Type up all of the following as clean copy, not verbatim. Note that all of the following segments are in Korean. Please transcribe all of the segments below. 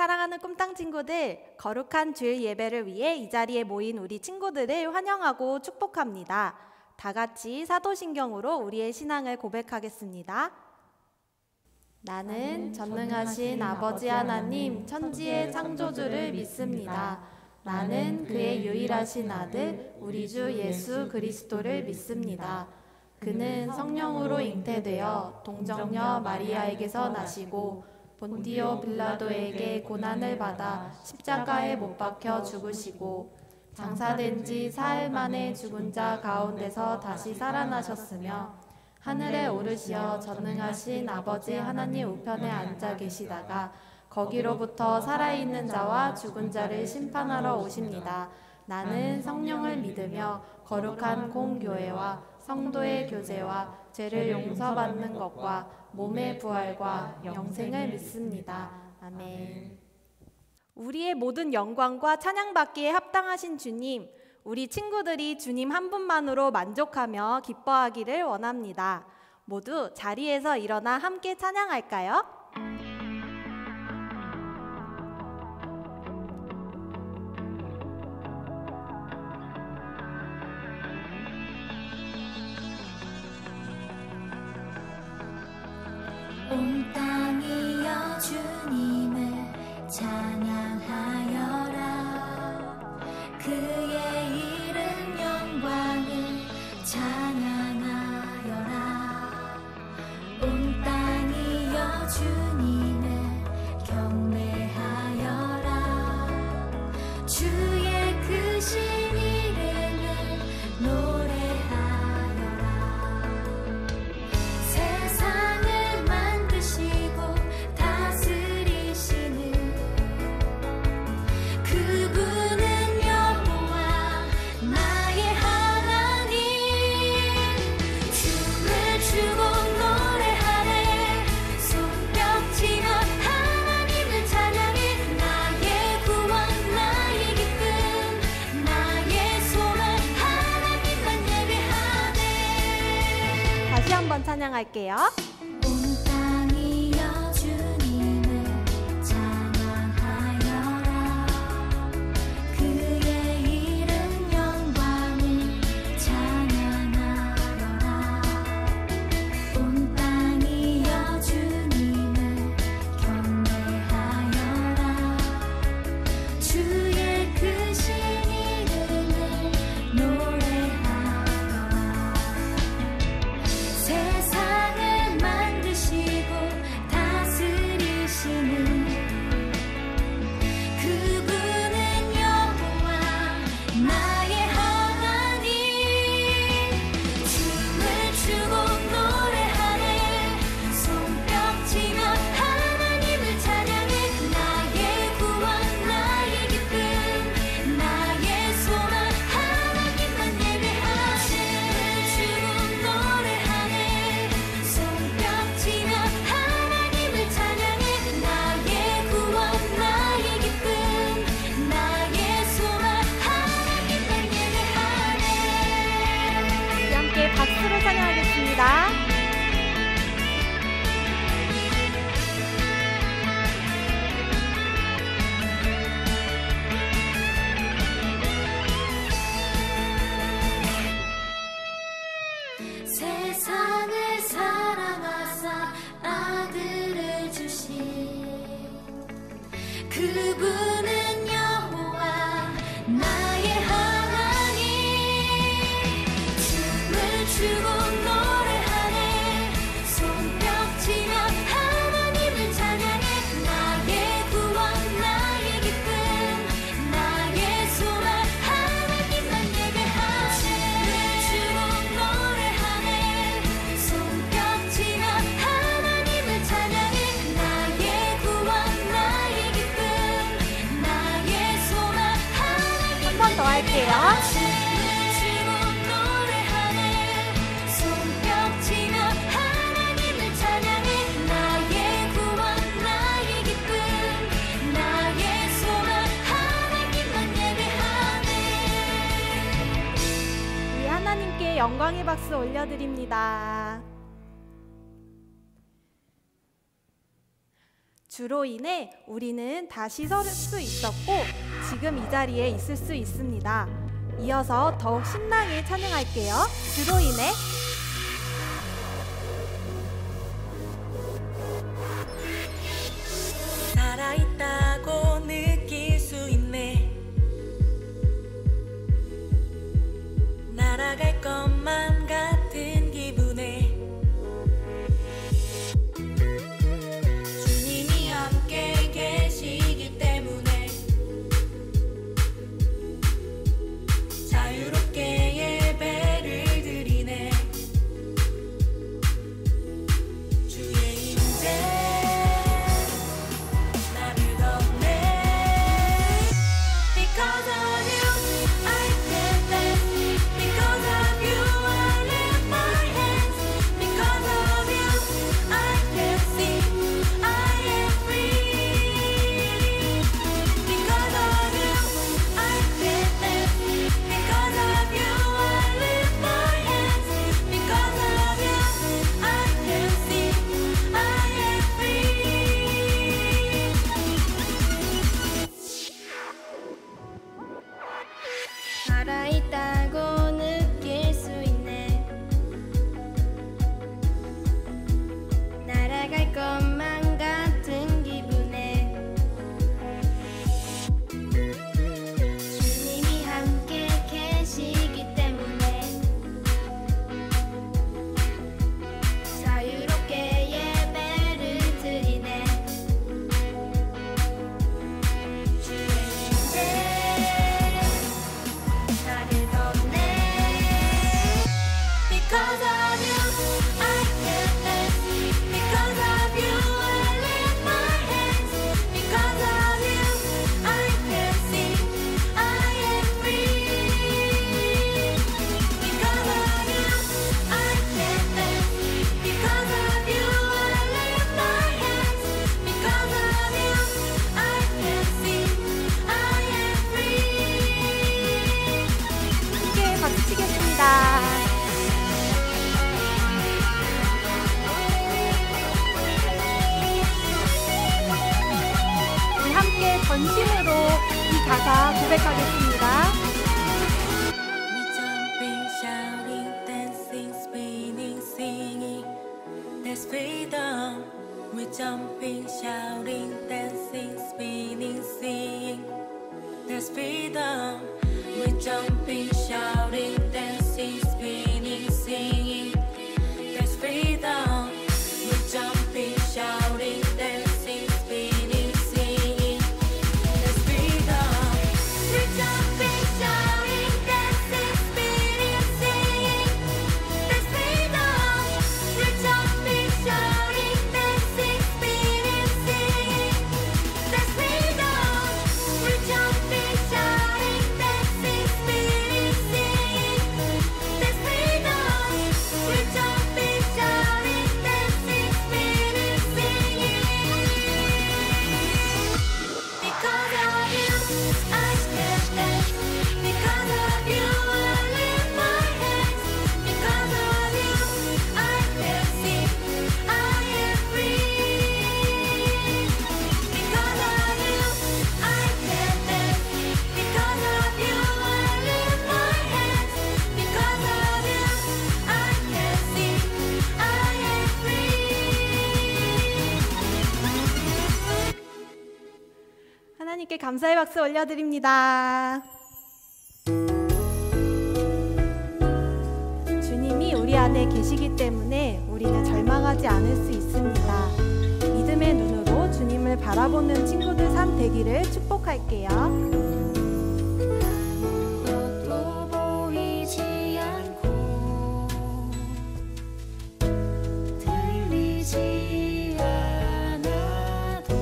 사랑하는 꿈땅 친구들, 거룩한 주일 예배를 위해 이 자리에 모인 우리 친구들을 환영하고 축복합니다. 다 같이 사도신경으로 우리의 신앙을 고백하겠습니다. 나는 전능하신 아버지 하나님 천지의 창조주를 믿습니다. 나는 그의 유일하신 아들 우리 주 예수 그리스도를 믿습니다. 그는 성령으로 잉태되어 동정녀 마리아에게서 나시고 본디오 빌라도에게 고난을 받아 십자가에 못 박혀 죽으시고 장사된 지 사흘 만에 죽은 자 가운데서 다시 살아나셨으며 하늘에 오르시어 전능하신 아버지 하나님 우편에 앉아 계시다가 거기로부터 살아있는 자와 죽은 자를 심판하러 오십니다. 나는 성령을 믿으며 거룩한 공교회와 성도의 교제와 죄를 용서받는 것과 몸의 부활과 영생을 믿습니다. 아멘. 우리의 모든 영광과 찬양받기에 합당하신 주님, 우리 친구들이 주님 한 분만으로 만족하며 기뻐하기를 원합니다. 모두 자리에서 일어나 함께 찬양할까요? 온 땅이여 주님을 찬양하여라. 그의 이름 영광을 찬양하여라. 온 땅이여 주님을 경배하여라. 주의 크신 이름을 노래하여라. 세상을 다시 한번 찬양할게요. 온 땅이여 주님을 찬양하여라. 그의 이름 영광을 찬양하여라. 온 땅이여 주님을 경배하여라. 주의 크신 이름을 노래하여라. 세상을 만드시고 다스리시는 그분은 여호와 나의 하나님. 춤을 추고 노래하네. 손뼉치며 하나님을 찬양해. 나의 구원 나의 기쁨 나의 소망 하나님만 예배하세. 춤을 추고 노래하네. 손뼉치며 하나님을 찬양해. 나의 구원 나의 기쁨 나의 소망 하나님만 예배하네. 우리 함께 박수로 찬양하겠습니다. 세상을 사랑하사 아들을 주신 그분은 여호와 나의 하나님. 춤을 추고 노래하네. 손뼉치며 하나님을 찬양해. 나의 구원 나의 기쁨 나의 소망 하나님만 예배하세. 춤을 추고 노래하네. 손뼉치며 하나님을 찬양해. 나의 구원 나의 기쁨 나의 소망 한 번 더 할게요. 주고 노래하네. 손뼉치며 하나님을 찬양해. 나의 구원 나의 기쁨 나의 소망 하나님만 예배하네. 우리 하나님께 영광의 박수 올려드립니다. 주로 인해 우리는 다시 설 수 있었고 지금 이 자리에 있을 수 있습니다. 이어서 더욱 신나게 찬양할게요. 주로 인해. 살아있다고 느낄 수 있네. 날아갈 것만 같은 기분에 주님이 함께 계시기 때문에 자유롭게 예배를 드리네. 주의 임재 나를 덮네. Because of you I can dance. Because of you I lift my hands. Because of you I can sing. I am free. Because of you I can dance. Because of you I lift my hands. Because of you I can sing. I am free. 살아있다고 느낄 수 있네. 날아갈 것만 같은 기분에 주님이 함께 계시기 때문에 자유롭게 예배를 드리네. 주의 임재 나를 덮네. Because of you I can dance. Because of you I lift my hands. Because of you I can sing. I am free. Because of you I can dance. Because of you I lift my hands. Because of you I can sing. I am free. 함께 박수 치겠습니다. 우리 함께 전심으로 이 가사 고백하겠습니다. We jumping, shouting, dancing, spinning, singing. That's freedom. We jumping, shouting, dancing, spinning, singing. That's freedom. We jumping, shouting, dancing, spinning, singing. That's freedom. We jumping, shouting, dancing, spinning, singing. That's freedom. We jumping, shouting, dancing, spinning, singing. That's freedom. We jumping, shouting, dancing, spinning, singing. That's freedom. We jumping, shouting, dancing, spinning, singing. That's freedom. We jumping, shouting, dancing, spinning, singing. Because of you I can dance. Because of you I lift my hands. Because of you I can sing. I am free. Because of you I can dance. Because of you I lift my hands. Because of you I can sing. I am free. 하나님께 감사의 박수 올려드립니다. 주님이 우리 안에 계시기 때문에 우리는 절망하지 않을 수 있습니다. 믿음의 눈으로 주님을 바라보는 친구들 삶 되기를 축복할게요. 아무것도 보이지 않고 들리지 않아도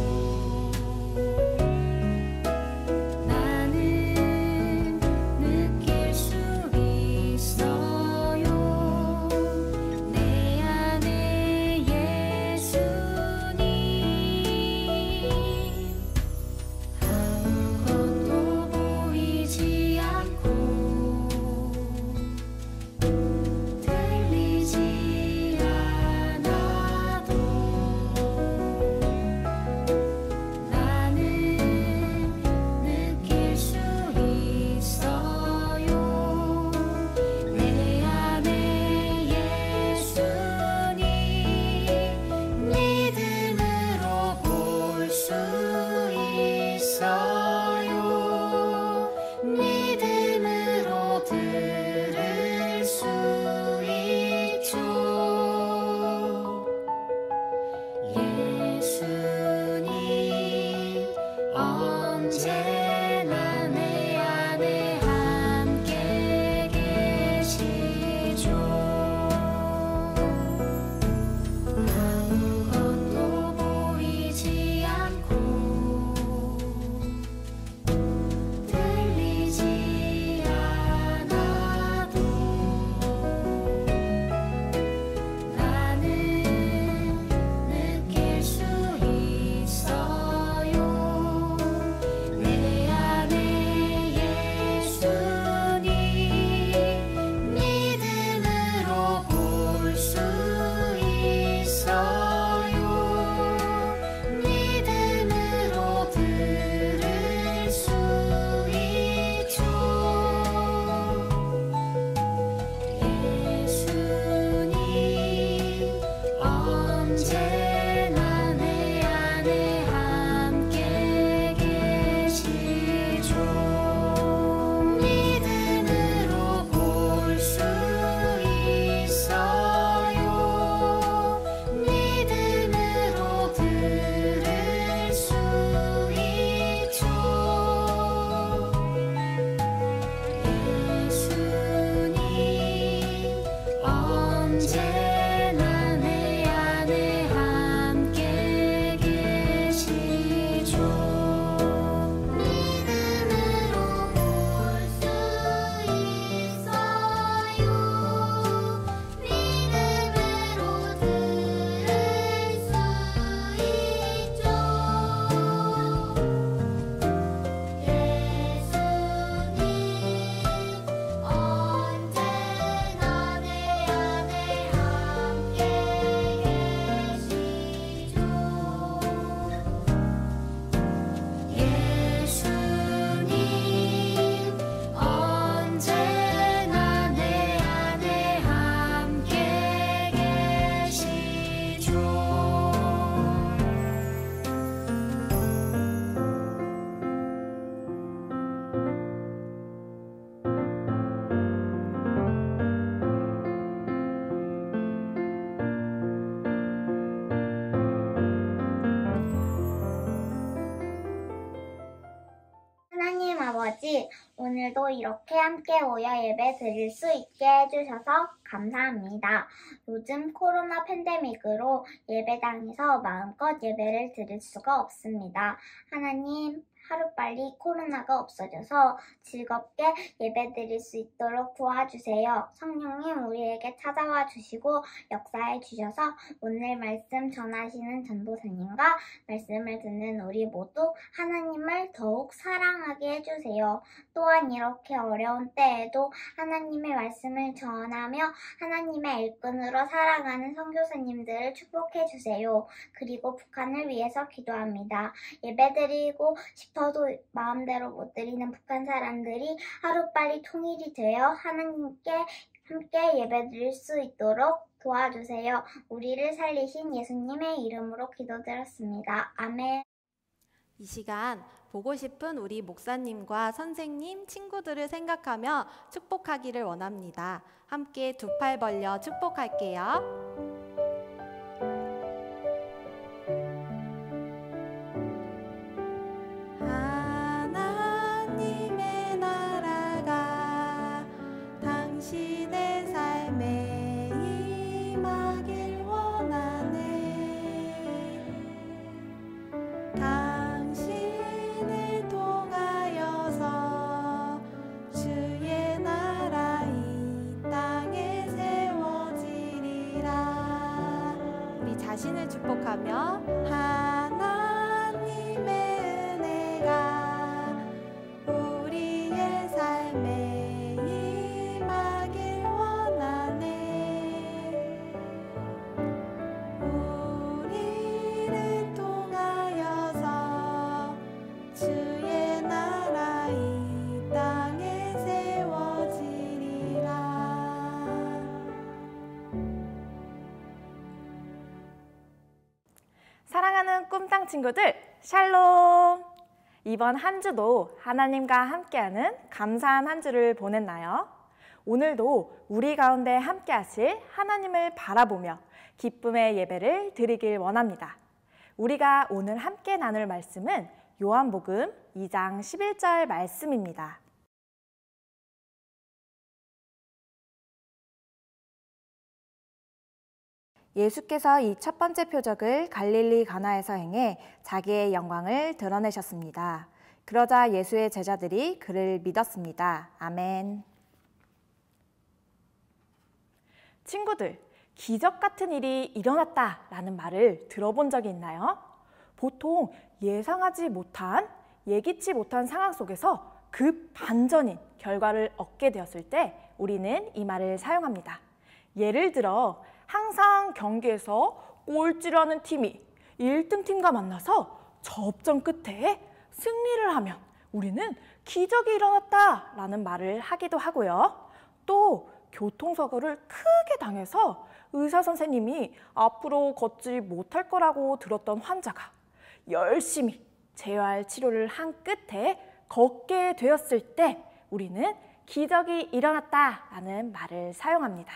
나는 느낄 수 있어요. 내 안에 예수님. 아무것도 언제나 내 안에 함께 계시죠. 믿음으로 볼 수 있어요. 믿음으로 들을 수 있죠. 예수님 언제나 내 안에 함께 계시죠. 믿음으로 볼 수 있어요. 믿음으로 들을 수 있죠. 예수님 언제나 내 안에 함께 계시죠. 예수님 언제나 내 안에 함께 계시죠. 하나님 아버지, 오늘도 이렇게 함께 모여 예배 드릴 수 있게 해주셔서 감사합니다. 요즘 코로나 팬데믹으로 예배당에서 마음껏 예배를 드릴 수가 없습니다. 하나님, 하루빨리 코로나가 없어져서 즐겁게 예배 드릴 수 있도록 도와주세요. 성령님 우리에게 찾아와 주시고 역사해 주셔서 오늘 말씀 전하시는 전도사님과 말씀을 듣는 우리 모두 하나님을 더욱 사랑하게 해주세요. 또한 이렇게 어려운 때에도 하나님의 말씀을 전하며 하나님의 일꾼으로 살아가는 선교사님들을 축복해 주세요. 그리고 북한을 위해서 기도합니다. 예배드리고 싶어도 마음대로 못 드리는 북한 사람들이 하루빨리 통일이 되어 하나님께 함께 예배드릴 수 있도록 도와주세요. 우리를 살리신 예수님의 이름으로 기도드렸습니다. 아멘. 이 시간 보고 싶은 우리 목사님과 선생님, 친구들을 생각하며 축복하기를 원합니다. 함께 두 팔 벌려 축복할게요. 하나님의 나라가 당신의 삶에 임하길 원하네. 당신을 통하여서 주의 나라 이 땅에 세워지리라. 우리 자신을 축복하며 하나님의 은혜가 우리의 삶에 임하길 원하네. 우리를 통하여서 주의 나라 이 땅에 세워지리라. 사랑하는 꿈땅 친구들, 샬롬! 이번 한 주도 하나님과 함께하는 감사한 한 주를 보냈나요? 오늘도 우리 가운데 함께 하실 하나님을 바라보며 기쁨의 예배를 드리길 원합니다. 우리가 오늘 함께 나눌 말씀은 요한복음 2장 11절 말씀입니다. 예수께서 이 첫 번째 표적을 갈릴리 가나에서 행해 자기의 영광을 드러내셨습니다. 그러자 예수의 제자들이 그를 믿었습니다. 아멘. 친구들, 기적 같은 일이 일어났다라는 말을 들어본 적이 있나요? 보통 예상하지 못한, 예기치 못한 상황 속에서 급 반전인 결과를 얻게 되었을 때 우리는 이 말을 사용합니다. 예를 들어 항상 경기에서 꼴찌라는 팀이 1등 팀과 만나서 접전 끝에 승리를 하면 우리는 기적이 일어났다라는 말을 하기도 하고요. 또 교통사고를 크게 당해서 의사 선생님이 앞으로 걷지 못할 거라고 들었던 환자가 열심히 재활 치료를 한 끝에 걷게 되었을 때 우리는 기적이 일어났다라는 말을 사용합니다.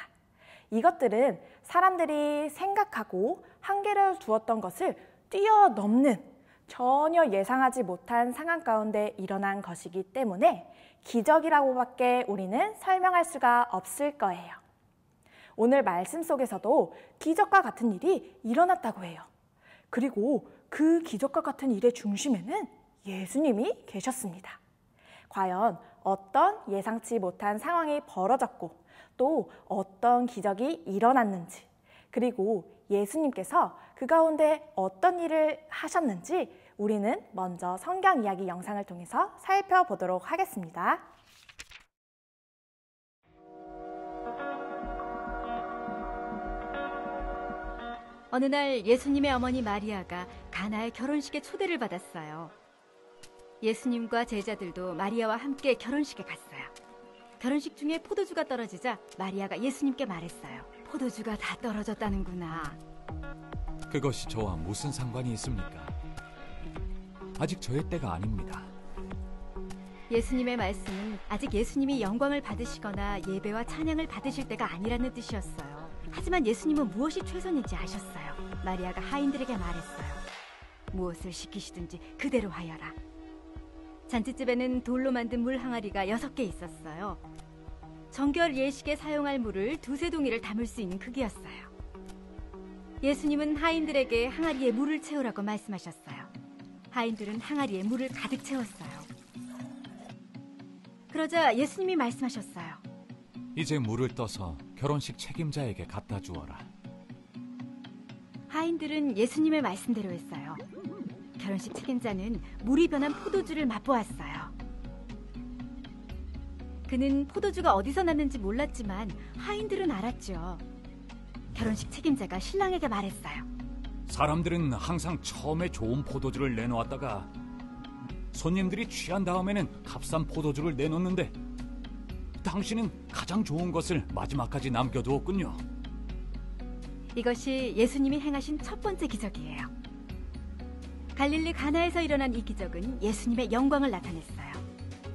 이것들은 사람들이 생각하고 한계를 두었던 것을 뛰어넘는 전혀 예상하지 못한 상황 가운데 일어난 것이기 때문에 기적이라고밖에 우리는 설명할 수가 없을 거예요. 오늘 말씀 속에서도 기적과 같은 일이 일어났다고 해요. 그리고 그 기적과 같은 일의 중심에는 예수님이 계셨습니다. 과연 어떤 예상치 못한 상황이 벌어졌고 또 어떤 기적이 일어났는지, 그리고 예수님께서 그 가운데 어떤 일을 하셨는지 우리는 먼저 성경 이야기 영상을 통해서 살펴보도록 하겠습니다. 어느 날 예수님의 어머니 마리아가 가나의 결혼식에 초대를 받았어요. 예수님과 제자들도 마리아와 함께 결혼식에 갔어요. 결혼식 중에 포도주가 떨어지자 마리아가 예수님께 말했어요. 포도주가 다 떨어졌다는구나. 그것이 저와 무슨 상관이 있습니까? 아직 저의 때가 아닙니다. 예수님의 말씀은 아직 예수님이 영광을 받으시거나 예배와 찬양을 받으실 때가 아니라는 뜻이었어요. 하지만 예수님은 무엇이 최선인지 아셨어요. 마리아가 하인들에게 말했어요. 무엇을 시키시든지 그대로 하여라. 잔치집에는 돌로 만든 물 항아리가 6개 있었어요. 정결 예식에 사용할 물을 2-3동이를 담을 수 있는 크기였어요. 예수님은 하인들에게 항아리에 물을 채우라고 말씀하셨어요. 하인들은 항아리에 물을 가득 채웠어요. 그러자 예수님이 말씀하셨어요. 이제 물을 떠서 결혼식 책임자에게 갖다 주어라. 하인들은 예수님의 말씀대로 했어요. 결혼식 책임자는 물이 변한 포도주를 맛보았어요. 그는 포도주가 어디서 났는지 몰랐지만 하인들은 알았죠. 결혼식 책임자가 신랑에게 말했어요. 사람들은 항상 처음에 좋은 포도주를 내놓았다가 손님들이 취한 다음에는 값싼 포도주를 내놓는데 당신은 가장 좋은 것을 마지막까지 남겨두었군요. 이것이 예수님이 행하신 첫 번째 기적이에요. 갈릴리 가나에서 일어난 이 기적은 예수님의 영광을 나타냈어요.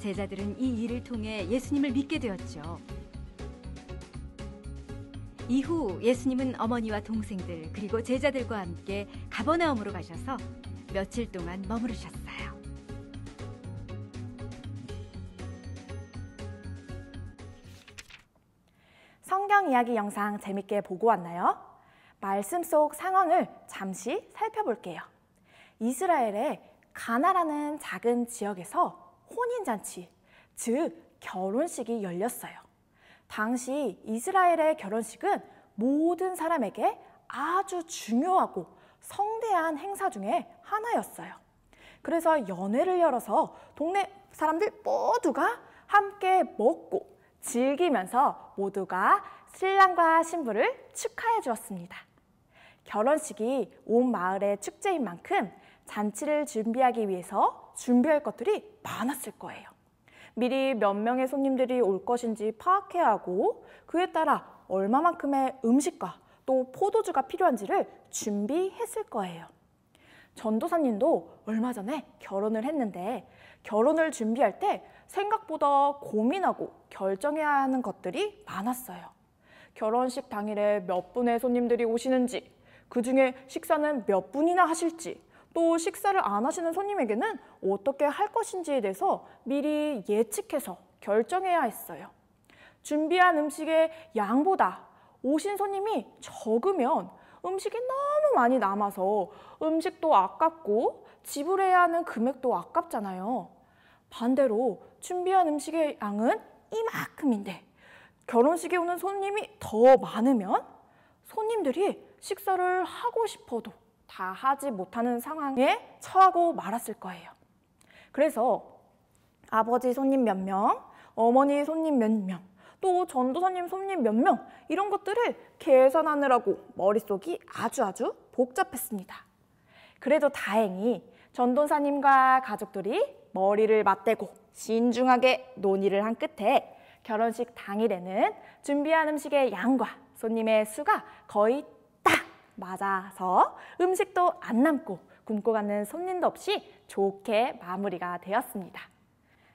제자들은 이 일을 통해 예수님을 믿게 되었죠. 이후 예수님은 어머니와 동생들 그리고 제자들과 함께 가버나움으로 가셔서 며칠 동안 머무르셨어요. 성경 이야기 영상 재밌게 보고 왔나요? 말씀 속 상황을 잠시 살펴볼게요. 이스라엘의 가나라는 작은 지역에서 혼인잔치, 즉 결혼식이 열렸어요. 당시 이스라엘의 결혼식은 모든 사람에게 아주 중요하고 성대한 행사 중에 하나였어요. 그래서 연회를 열어서 동네 사람들 모두가 함께 먹고 즐기면서 모두가 신랑과 신부를 축하해 주었습니다. 결혼식이 온 마을의 축제인 만큼 잔치를 준비하기 위해서 준비할 것들이 많았을 거예요. 미리 몇 명의 손님들이 올 것인지 파악해야 하고 그에 따라 얼마만큼의 음식과 또 포도주가 필요한지를 준비했을 거예요. 전도사님도 얼마 전에 결혼을 했는데 결혼을 준비할 때 생각보다 고민하고 결정해야 하는 것들이 많았어요. 결혼식 당일에 몇 분의 손님들이 오시는지, 그 중에 식사는 몇 분이나 하실지, 또 식사를 안 하시는 손님에게는 어떻게 할 것인지에 대해서 미리 예측해서 결정해야 했어요. 준비한 음식의 양보다 오신 손님이 적으면 음식이 너무 많이 남아서 음식도 아깝고 지불해야 하는 금액도 아깝잖아요. 반대로 준비한 음식의 양은 이만큼인데 결혼식에 오는 손님이 더 많으면 손님들이 식사를 하고 싶어도 다 하지 못하는 상황에 처하고 말았을 거예요. 그래서 아버지 손님 몇 명, 어머니 손님 몇 명, 또 전도사님 손님 몇 명 이런 것들을 계산하느라고 머릿속이 아주 복잡했습니다. 그래도 다행히 전도사님과 가족들이 머리를 맞대고 신중하게 논의를 한 끝에 결혼식 당일에는 준비한 음식의 양과 손님의 수가 거의 딱 맞아서 음식도 안 남고 굶고 가는 손님도 없이 좋게 마무리가 되었습니다.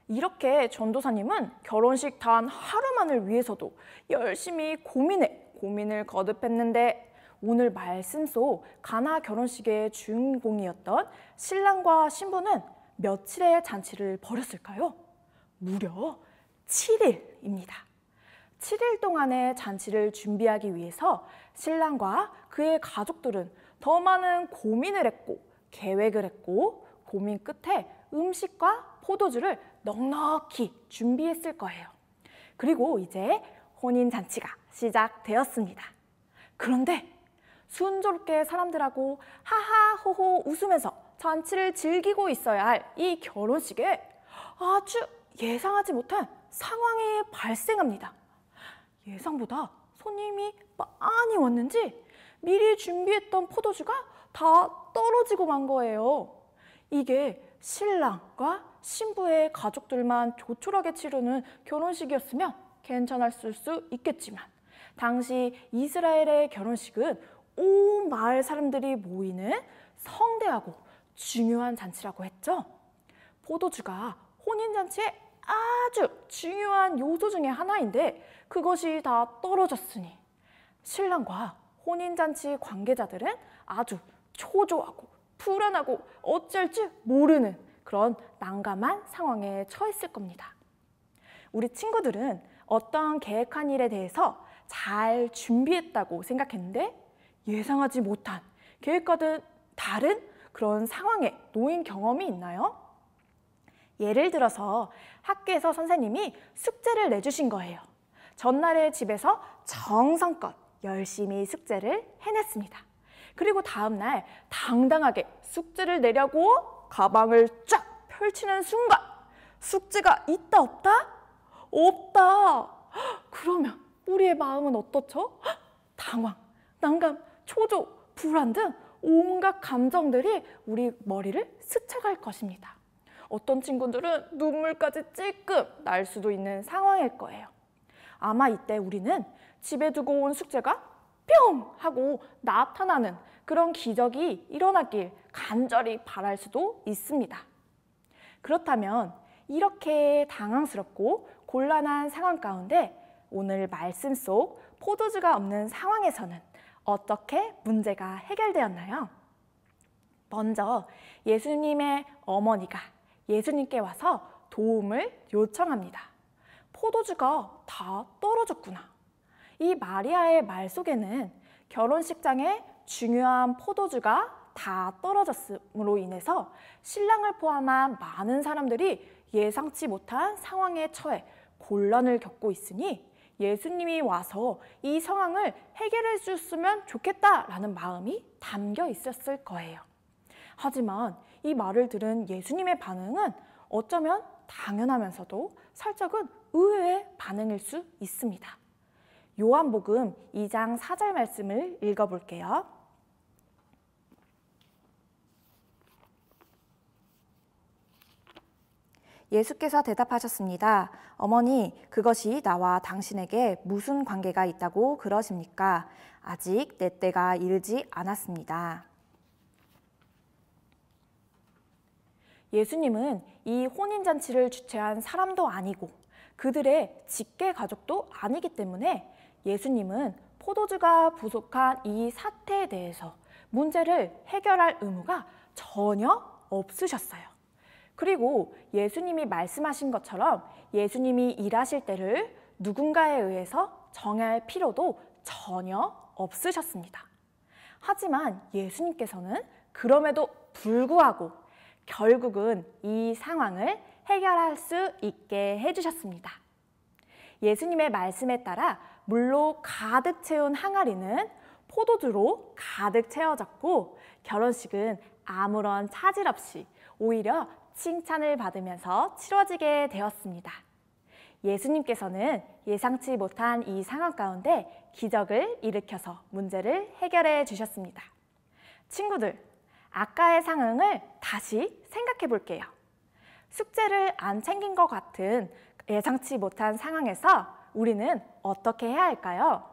이렇게 전도사님은 결혼식 단 하루만을 위해서도 열심히 고민을 거듭했는데 오늘 말씀 속 가나 결혼식의 주인공이었던 신랑과 신부는 며칠의 잔치를 벌였을까요? 무려 7일입니다. 7일 동안의 잔치를 준비하기 위해서 신랑과 그의 가족들은 더 많은 고민을 했고 계획을 했고 고민 끝에 음식과 포도주를 넉넉히 준비했을 거예요. 그리고 이제 혼인잔치가 시작되었습니다. 그런데 순조롭게 사람들하고 하하호호 웃으면서 잔치를 즐기고 있어야 할 이 결혼식에 아주 예상하지 못한 상황이 발생합니다. 예상보다 손님이 많이 왔는지 미리 준비했던 포도주가 다 떨어지고 만 거예요. 이게 신랑과 신부의 가족들만 조촐하게 치르는 결혼식이었으면 괜찮았을 수 있겠지만 당시 이스라엘의 결혼식은 온 마을 사람들이 모이는 성대하고 중요한 잔치라고 했죠. 포도주가 혼인잔치의 아주 중요한 요소 중에 하나인데 그것이 다 떨어졌으니 신랑과 혼인잔치 관계자들은 아주 초조하고 불안하고 어쩔 줄 모르는 그런 난감한 상황에 처했을 겁니다. 우리 친구들은 어떤 계획한 일에 대해서 잘 준비했다고 생각했는데 예상하지 못한 계획과는 다른 그런 상황에 놓인 경험이 있나요? 예를 들어서 학교에서 선생님이 숙제를 내주신 거예요. 전날에 집에서 정성껏 열심히 숙제를 해냈습니다. 그리고 다음날 당당하게 숙제를 내려고 가방을 쫙 펼치는 순간 숙제가 있다 없다? 없다! 그러면 우리의 마음은 어떻죠? 당황, 난감, 초조, 불안 등 온갖 감정들이 우리 머리를 스쳐갈 것입니다. 어떤 친구들은 눈물까지 찔끔 날 수도 있는 상황일 거예요. 아마 이때 우리는 집에 두고 온 숙제가 뿅! 하고 나타나는 그런 기적이 일어나길 간절히 바랄 수도 있습니다. 그렇다면 이렇게 당황스럽고 곤란한 상황 가운데 오늘 말씀 속 포도주가 없는 상황에서는 어떻게 문제가 해결되었나요? 먼저 예수님의 어머니가 예수님께 와서 도움을 요청합니다. 포도주가 다 떨어졌구나. 이 마리아의 말 속에는 결혼식장에 중요한 포도주가 다 떨어졌음으로 인해서 신랑을 포함한 많은 사람들이 예상치 못한 상황에 처해 곤란을 겪고 있으니 예수님이 와서 이 상황을 해결해 주셨으면 좋겠다라는 마음이 담겨 있었을 거예요. 하지만 이 말을 들은 예수님의 반응은 어쩌면 당연하면서도 살짝은 의외의 반응일 수 있습니다. 요한복음 2장 4절 말씀을 읽어볼게요. 예수께서 대답하셨습니다. 어머니, 그것이 나와 당신에게 무슨 관계가 있다고 그러십니까? 아직 내 때가 이르지 않았습니다. 예수님은 이 혼인잔치를 주최한 사람도 아니고 그들의 직계 가족도 아니기 때문에 예수님은 포도주가 부족한 이 사태에 대해서 문제를 해결할 의무가 전혀 없으셨어요. 그리고 예수님이 말씀하신 것처럼 예수님이 일하실 때를 누군가에 의해서 정할 필요도 전혀 없으셨습니다. 하지만 예수님께서는 그럼에도 불구하고 결국은 이 상황을 해결할 수 있게 해주셨습니다. 예수님의 말씀에 따라 물로 가득 채운 항아리는 포도주로 가득 채워졌고 결혼식은 아무런 차질 없이 오히려 칭찬을 받으면서 치러지게 되었습니다. 예수님께서는 예상치 못한 이 상황 가운데 기적을 일으켜서 문제를 해결해 주셨습니다. 친구들, 아까의 상황을 다시 생각해 볼게요. 숙제를 안 챙긴 것 같은 예상치 못한 상황에서 우리는 어떻게 해야 할까요?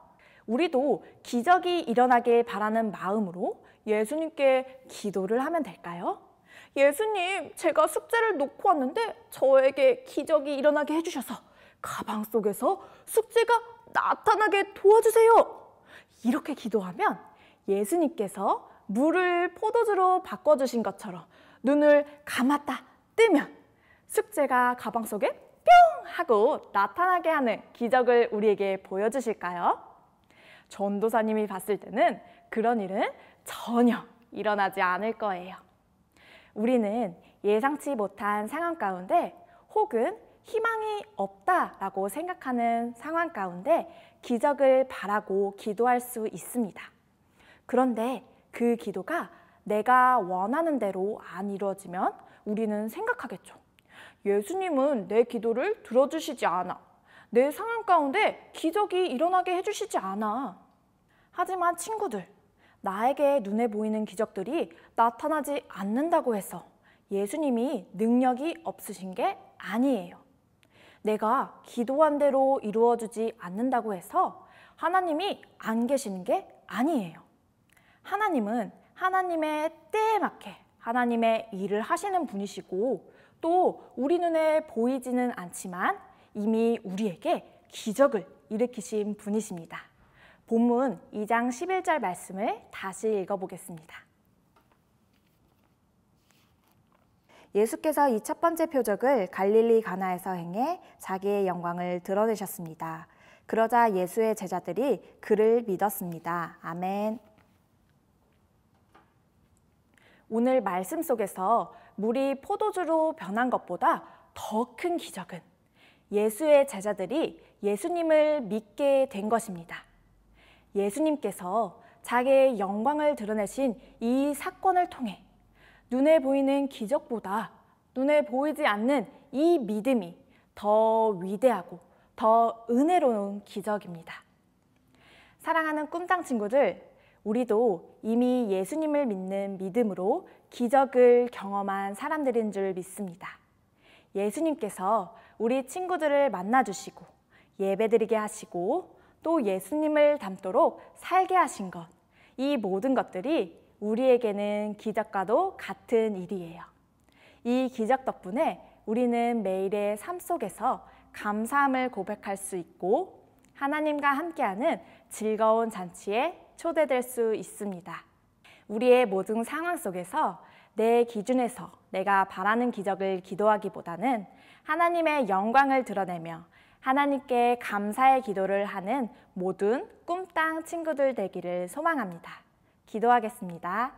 우리도 기적이 일어나길 바라는 마음으로 예수님께 기도를 하면 될까요? 예수님, 제가 숙제를 놓고 왔는데 저에게 기적이 일어나게 해주셔서 가방 속에서 숙제가 나타나게 도와주세요. 이렇게 기도하면 예수님께서 물을 포도주로 바꿔주신 것처럼 눈을 감았다 뜨면 숙제가 가방 속에 뿅 하고 나타나게 하는 기적을 우리에게 보여주실까요? 전도사님이 봤을 때는 그런 일은 전혀 일어나지 않을 거예요. 우리는 예상치 못한 상황 가운데 혹은 희망이 없다라고 생각하는 상황 가운데 기적을 바라고 기도할 수 있습니다. 그런데 그 기도가 내가 원하는 대로 안 이루어지면 우리는 생각하겠죠. 예수님은 내 기도를 들어주시지 않아. 내 상황 가운데 기적이 일어나게 해주시지 않아. 하지만 친구들, 나에게 눈에 보이는 기적들이 나타나지 않는다고 해서 예수님이 능력이 없으신 게 아니에요. 내가 기도한 대로 이루어지지 않는다고 해서 하나님이 안 계시는 게 아니에요. 하나님은 하나님의 때에 맞게 하나님의 일을 하시는 분이시고 또 우리 눈에 보이지는 않지만 이미 우리에게 기적을 일으키신 분이십니다. 본문 2장 11절 말씀을 다시 읽어보겠습니다. 예수께서 이 첫 번째 표적을 갈릴리 가나에서 행해 자기의 영광을 드러내셨습니다. 그러자 예수의 제자들이 그를 믿었습니다. 아멘. 오늘 말씀 속에서 물이 포도주로 변한 것보다 더 큰 기적은 예수의 제자들이 예수님을 믿게 된 것입니다. 예수님께서 자기의 영광을 드러내신 이 사건을 통해 눈에 보이는 기적보다 눈에 보이지 않는 이 믿음이 더 위대하고 더 은혜로운 기적입니다. 사랑하는 꿈땅 친구들, 우리도 이미 예수님을 믿는 믿음으로 기적을 경험한 사람들인 줄 믿습니다. 예수님께서 우리 친구들을 만나주시고 예배드리게 하시고 또 예수님을 닮도록 살게 하신 것, 이 모든 것들이 우리에게는 기적과도 같은 일이에요. 이 기적 덕분에 우리는 매일의 삶 속에서 감사함을 고백할 수 있고 하나님과 함께하는 즐거운 잔치에 초대될 수 있습니다. 우리의 모든 상황 속에서 내 기준에서 내가 바라는 기적을 기도하기보다는 하나님의 영광을 드러내며 하나님께 감사의 기도를 하는 모든 꿈땅 친구들 되기를 소망합니다. 기도하겠습니다.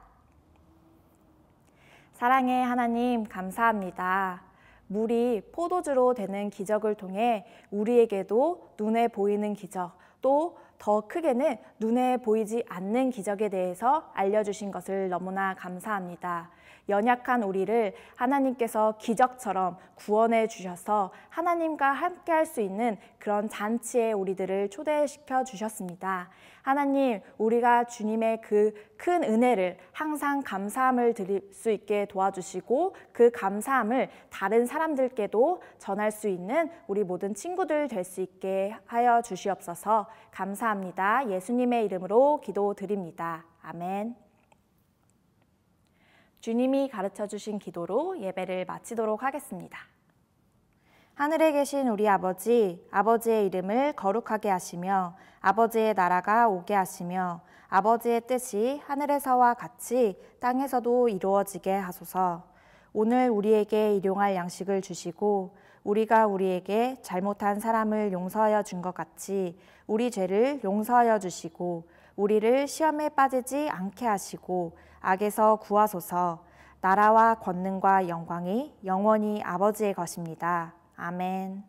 사랑의 하나님, 감사합니다. 물이 포도주로 되는 기적을 통해 우리에게도 눈에 보이는 기적, 또 더 크게는 눈에 보이지 않는 기적에 대해서 알려주신 것을 너무나 감사합니다. 연약한 우리를 하나님께서 기적처럼 구원해 주셔서 하나님과 함께 할 수 있는 그런 잔치에 우리들을 초대시켜 주셨습니다. 하나님, 우리가 주님의 그 큰 은혜를 항상 감사함을 드릴 수 있게 도와주시고 그 감사함을 다른 사람들께도 전할 수 있는 우리 모든 친구들 될 수 있게 하여 주시옵소서. 감사합니다. 예수님의 이름으로 기도드립니다. 아멘. 주님이 가르쳐 주신 기도로 예배를 마치도록 하겠습니다. 하늘에 계신 우리 아버지, 아버지의 이름을 거룩하게 하시며 아버지의 나라가 오게 하시며 아버지의 뜻이 하늘에서와 같이 땅에서도 이루어지게 하소서. 오늘 우리에게 일용할 양식을 주시고 우리가 우리에게 잘못한 사람을 용서하여 준 것 같이 우리 죄를 용서하여 주시고 우리를 시험에 빠지지 않게 하시고 악에서 구하소서. 나라와 권능과 영광이 영원히 아버지의 것입니다. 아멘.